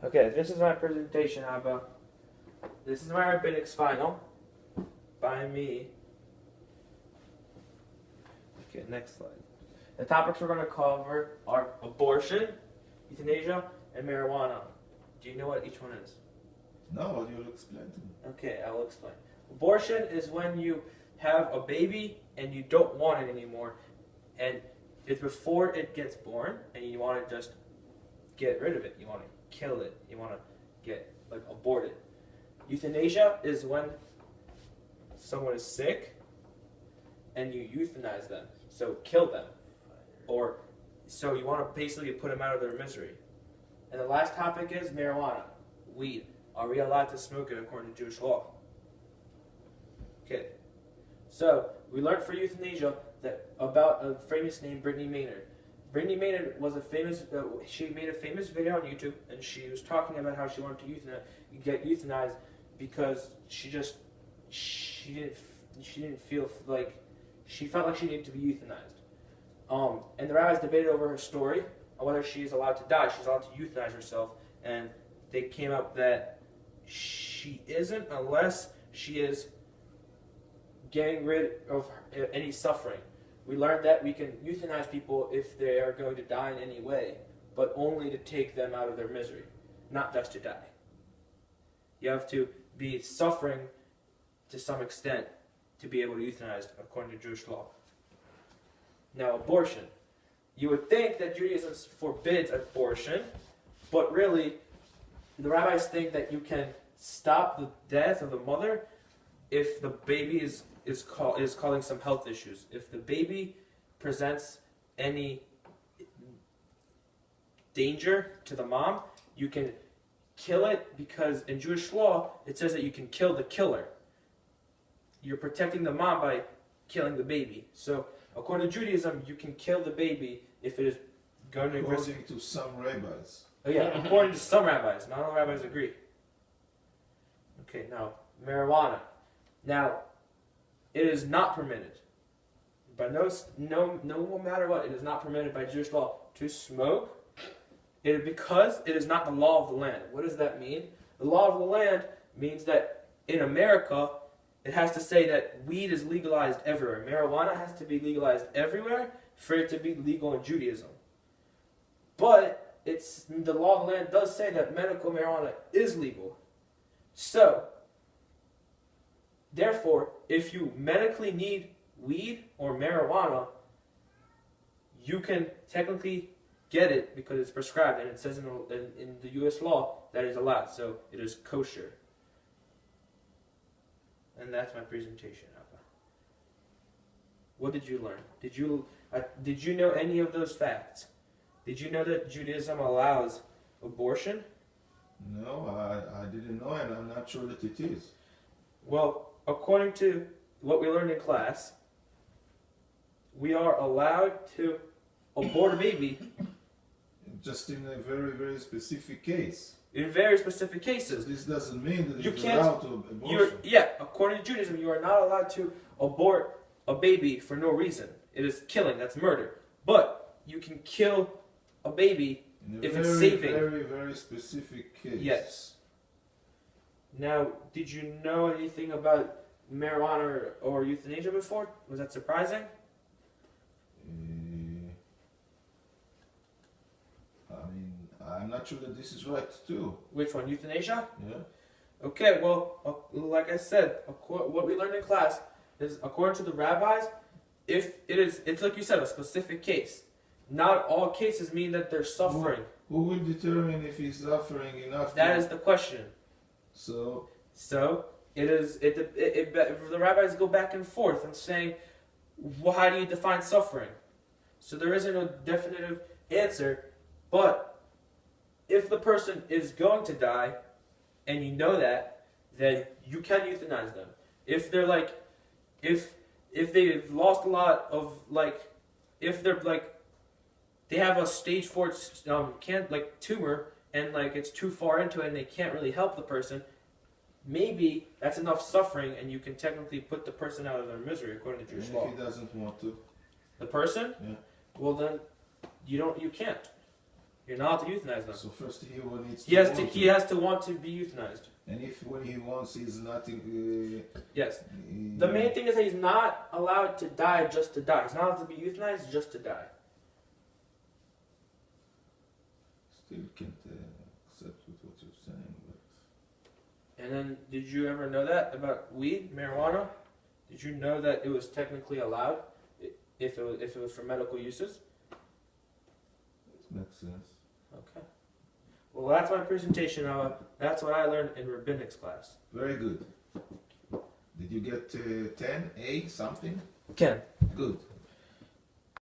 Okay, this is my presentation, Abba. This is my rabbinics final by me. Okay, next slide. The topics we're going to cover are abortion, euthanasia, and marijuana. Do you know what each one is? No, you'll explain to me. Okay, I will explain. Abortion is when you have a baby and you don't want it anymore, and it's before it gets born, and you want to just get rid of it. You want to kill it. You want to get abort it. Euthanasia is when someone is sick and you euthanize them, so kill them, or so you want to basically put them out of their misery. And the last topic is marijuana, weed. Are we allowed to smoke it according to Jewish law? Okay. So we learned for euthanasia that about a famous named Brittany Maynard. Brittany Maynard was a famous. She made a famous video on YouTube, and she was talking about how she wanted to get euthanized because she didn't feel like she felt like she needed to be euthanized. And the rabbis debated over her story on whether she is allowed to die. She's allowed to euthanize herself, and they came up that she isn't unless she is getting rid of any suffering. We learned that we can euthanize people if they are going to die in any way, but only to take them out of their misery, not just to die. You have to be suffering to some extent to be able to euthanize according to Jewish law. Now, abortion. You would think that Judaism forbids abortion, but really, the rabbis think that you can stop the death of the mother if the baby is causing some health issues. If the baby presents any danger to the mom, you can kill it, because in Jewish law it says that you can kill the killer. You're protecting the mom by killing the baby. So according to Judaism, you can kill the baby if it is going to risk. According to some rabbis. Oh yeah, according to some rabbis. Not all rabbis agree. Okay, now marijuana. Now, it is not permitted. But no matter what, it is not permitted by Jewish law to smoke. Because it is not the law of the land. What does that mean? The law of the land means that in America, it has to say that weed is legalized everywhere. Marijuana has to be legalized everywhere for it to be legal in Judaism. But the law of the land does say that medical marijuana is legal. So, therefore, if you medically need weed or marijuana, you can technically get it because it's prescribed, and it says in the U.S. law that is allowed, so it is kosher. And that's my presentation. What did you learn? Did you know any of those facts? Did you know that Judaism allows abortion? No, I didn't know, and I'm not sure that it is. Well, according to what we learned in class, we are allowed to abort a baby just in a very, very specific case. in very specific cases. This doesn't mean that You it's can't- allowed to abortion. According to Judaism, you are not allowed to abort a baby for no reason. It is killing, that's murder. But you can kill a baby In a if very, it's saving. very, very specific case. Yes. Now, did you know anything about marijuana or euthanasia before? Was that surprising? I mean, I'm not sure that this is right too. Which one, euthanasia? Yeah. Okay, well, like I said, what we learned in class is, according to the rabbis, if it's like you said, a specific case. Not all cases mean that they're suffering. Who will determine if he's suffering enough? That is the question. So The rabbis go back and forth and saying, well, how do you define suffering? So there isn't a definitive answer, but if the person is going to die, and you know that, then you can euthanize them. If they're if they've lost a lot of if they're they have a stage 4 tumor, and it's too far into it and they can't really help the person, maybe that's enough suffering and you can technically put the person out of their misery according to Jewish law. if he doesn't want to? The person? Yeah. Well then, you can't. You're not allowed to euthanize them. So first he will needs He has to want to be euthanized. And if when he wants, he's not. Yes. The main thing is that he's not allowed to die just to die. He's not allowed to be euthanized just to die. Still can't accept with what you're saying. But... And then, did you ever know that about weed, marijuana? Did you know that it was technically allowed if it was for medical uses? It makes sense. Okay. Well, that's my presentation. That's what I learned in rabbinics class. Very good. Did you get 10, A, something? Ken. Good.